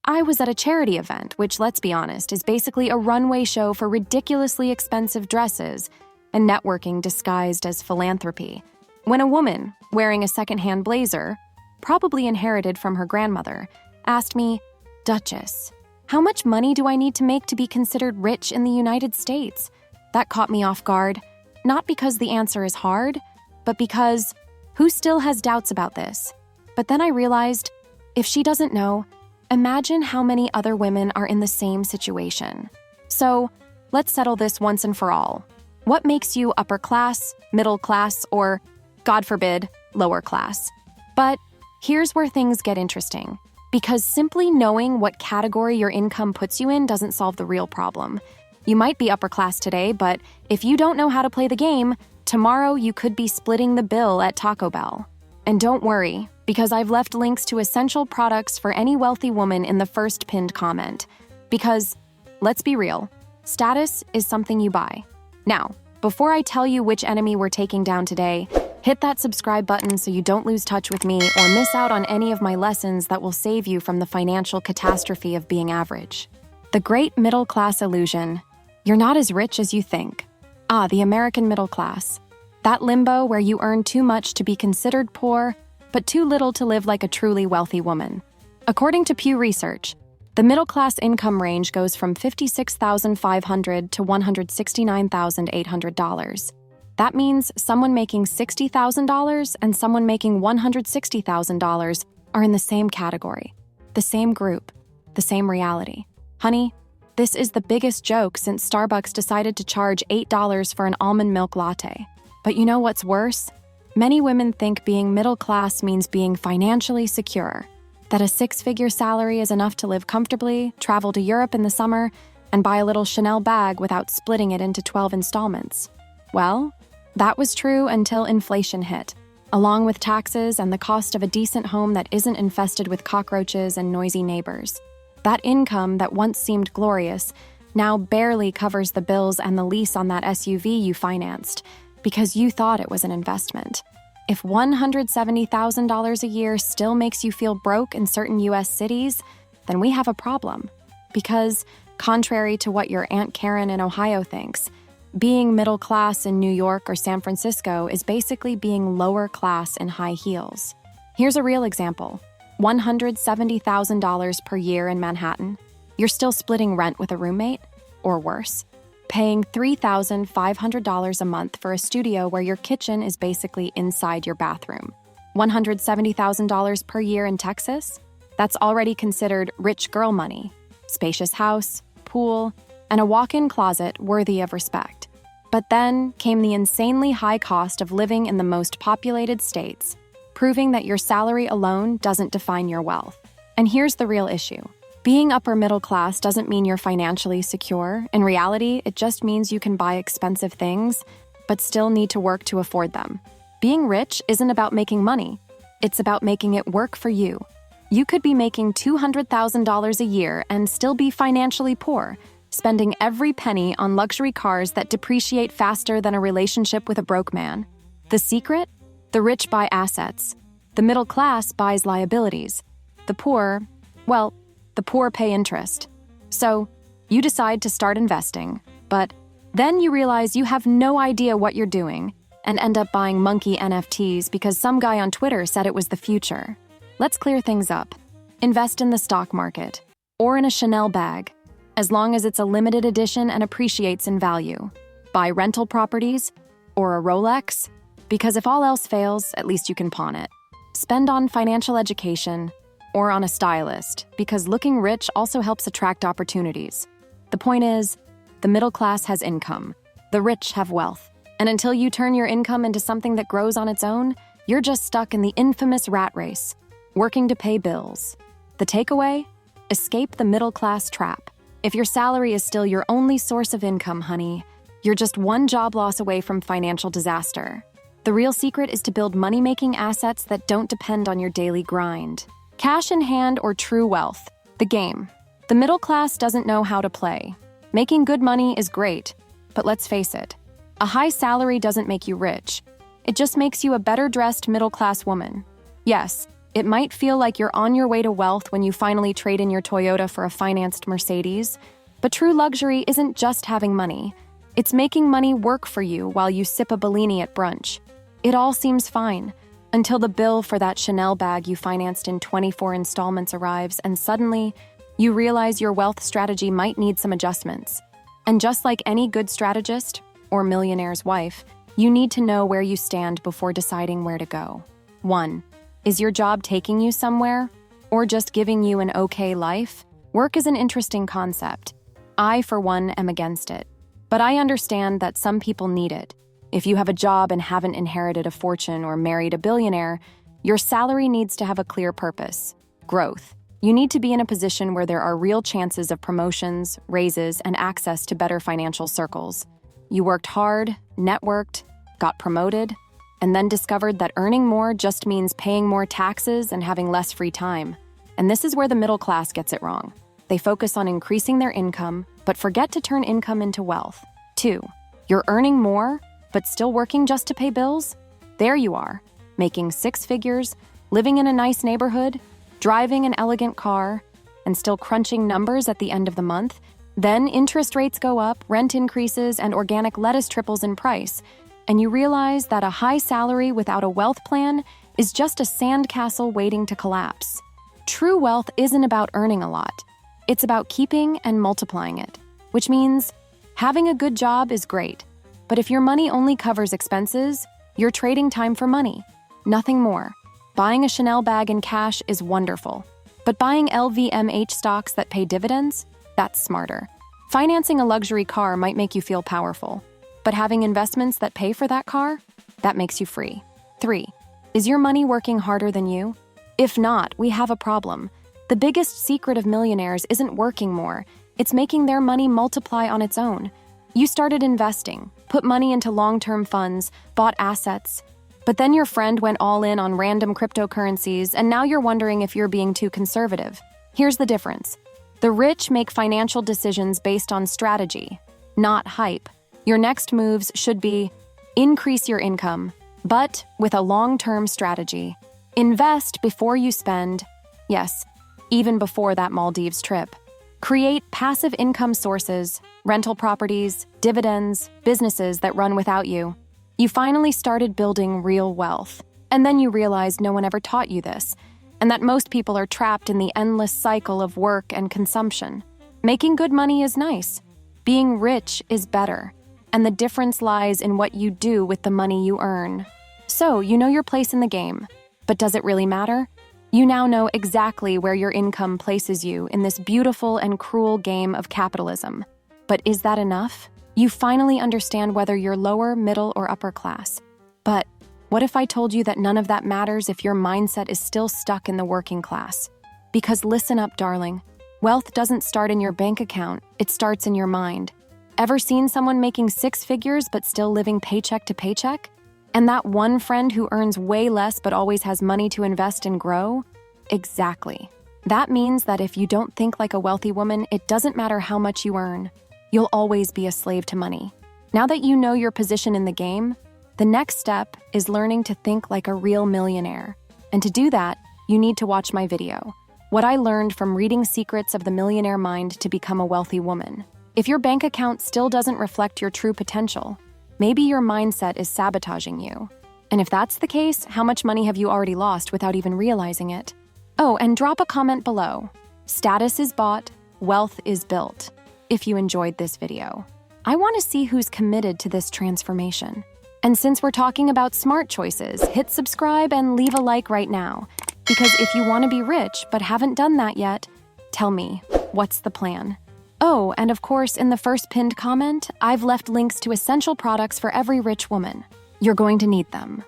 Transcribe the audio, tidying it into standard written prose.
I was at a charity event, which, let's be honest, is basically a runway show for ridiculously expensive dresses and networking disguised as philanthropy, when a woman, wearing a secondhand blazer, probably inherited from her grandmother, asked me, "Duchess, how much money do I need to make to be considered rich in the United States?" That caught me off guard, not because the answer is hard, but because who still has doubts about this? But then I realized, if she doesn't know, imagine how many other women are in the same situation. So, let's settle this once and for all. What makes you upper class, middle class, or, God forbid, lower class? But here's where things get interesting, because simply knowing what category your income puts you in doesn't solve the real problem. You might be upper class today, but if you don't know how to play the game, tomorrow you could be splitting the bill at Taco Bell. And don't worry, because I've left links to essential products for any wealthy woman in the first pinned comment. Because, let's be real, status is something you buy. Now, before I tell you which enemy we're taking down today, hit that subscribe button so you don't lose touch with me or miss out on any of my lessons that will save you from the financial catastrophe of being average. The great middle class illusion. You're not as rich as you think. The American middle class. That limbo where you earn too much to be considered poor, but too little to live like a truly wealthy woman. According to Pew Research, the middle class income range goes from $56,500 to $169,800. That means someone making $60,000 and someone making $160,000 are in the same category, the same group, the same reality. Honey, this is the biggest joke since Starbucks decided to charge $8 for an almond milk latte. But you know what's worse? Many women think being middle class means being financially secure, that a six-figure salary is enough to live comfortably, travel to Europe in the summer, and buy a little Chanel bag without splitting it into 12 installments. Well, that was true until inflation hit, along with taxes and the cost of a decent home that isn't infested with cockroaches and noisy neighbors. That income that once seemed glorious now barely covers the bills and the lease on that SUV you financed because you thought it was an investment. If $170,000 a year still makes you feel broke in certain U.S. cities, then we have a problem. Because, contrary to what your Aunt Karen in Ohio thinks, being middle class in New York or San Francisco is basically being lower class in high heels. Here's a real example. $170,000 per year in Manhattan. You're still splitting rent with a roommate? Or worse, paying $3,500 a month for a studio where your kitchen is basically inside your bathroom. $170,000 per year in Texas? That's already considered rich girl money. Spacious house, pool, and a walk-in closet worthy of respect. But then came the insanely high cost of living in the most populated states, proving that your salary alone doesn't define your wealth. And here's the real issue. Being upper middle class doesn't mean you're financially secure. In reality, it just means you can buy expensive things, but still need to work to afford them. Being rich isn't about making money. It's about making it work for you. You could be making $200,000 a year and still be financially poor, spending every penny on luxury cars that depreciate faster than a relationship with a broke man. The secret? The rich buy assets. The middle class buys liabilities. The poor, well, the poor pay interest. So, you decide to start investing, but then you realize you have no idea what you're doing and end up buying monkey NFTs because some guy on Twitter said it was the future. Let's clear things up. Invest in the stock market or in a Chanel bag, as long as it's a limited edition and appreciates in value. Buy rental properties or a Rolex, because if all else fails, at least you can pawn it. Spend on financial education or on a stylist, because looking rich also helps attract opportunities. The point is, the middle class has income, the rich have wealth, and until you turn your income into something that grows on its own, you're just stuck in the infamous rat race, working to pay bills. The takeaway? Escape the middle class trap. If your salary is still your only source of income, honey, you're just one job loss away from financial disaster. The real secret is to build money-making assets that don't depend on your daily grind. Cash in hand or true wealth. The game. The middle class doesn't know how to play. Making good money is great, but let's face it, a high salary doesn't make you rich. It just makes you a better-dressed middle-class woman. Yes, It might feel like you're on your way to wealth when you finally trade in your Toyota for a financed Mercedes, but true luxury isn't just having money. It's making money work for you while you sip a Bellini at brunch. It all seems fine, until the bill for that Chanel bag you financed in 24 installments arrives, and suddenly, you realize your wealth strategy might need some adjustments. And just like any good strategist, or millionaire's wife, you need to know where you stand before deciding where to go. 1. Is your job taking you somewhere, or just giving you an okay life? Work is an interesting concept. I, for one, am against it. But I understand that some people need it. If you have a job and haven't inherited a fortune or married a billionaire, your salary needs to have a clear purpose: growth. You need to be in a position where there are real chances of promotions, raises, and access to better financial circles. You worked hard, networked, got promoted, and then discovered that earning more just means paying more taxes and having less free time. And this is where the middle class gets it wrong. They focus on increasing their income, but forget to turn income into wealth. 2. You're earning more, but still working just to pay bills? There you are, making 6 figures, living in a nice neighborhood, driving an elegant car, and still crunching numbers at the end of the month. Then interest rates go up, rent increases, and organic lettuce triples in price, and you realize that a high salary without a wealth plan is just a sandcastle waiting to collapse. True wealth isn't about earning a lot. It's about keeping and multiplying it, which means having a good job is great, but if your money only covers expenses, you're trading time for money, nothing more. Buying a Chanel bag in cash is wonderful, but buying LVMH stocks that pay dividends? That's smarter. Financing a luxury car might make you feel powerful, but having investments that pay for that car? That makes you free. 3. Is your money working harder than you? If not, we have a problem. The biggest secret of millionaires isn't working more, it's making their money multiply on its own. You started investing, put money into long-term funds, bought assets, but then your friend went all in on random cryptocurrencies, and now you're wondering if you're being too conservative. Here's the difference. The rich make financial decisions based on strategy, not hype. Your next moves should be: increase your income, but with a long-term strategy. Invest before you spend. Yes, even before that Maldives trip. Create passive income sources, rental properties, dividends, businesses that run without you. You finally started building real wealth, and then you realized no one ever taught you this, and that most people are trapped in the endless cycle of work and consumption. Making good money is nice. Being rich is better, and the difference lies in what you do with the money you earn. So, you know your place in the game, but does it really matter? You now know exactly where your income places you in this beautiful and cruel game of capitalism. But is that enough? You finally understand whether you're lower, middle, or upper class. But what if I told you that none of that matters if your mindset is still stuck in the working class? Because listen up, darling. Wealth doesn't start in your bank account, it starts in your mind. Ever seen someone making 6 figures but still living paycheck to paycheck? And that one friend who earns way less but always has money to invest and grow? Exactly. That means that if you don't think like a wealthy woman, it doesn't matter how much you earn. You'll always be a slave to money. Now that you know your position in the game, the next step is learning to think like a real millionaire. And to do that, you need to watch my video, What I Learned from Reading Secrets of the Millionaire Mind to Become a Wealthy Woman. If your bank account still doesn't reflect your true potential, maybe your mindset is sabotaging you. And if that's the case, how much money have you already lost without even realizing it? Oh, and drop a comment below. Status is bought, wealth is built. If you enjoyed this video, I want to see who's committed to this transformation. And since we're talking about smart choices, hit subscribe and leave a like right now. Because if you want to be rich but haven't done that yet, tell me, what's the plan? Oh, and of course, in the first pinned comment, I've left links to essential products for every rich woman. You're going to need them.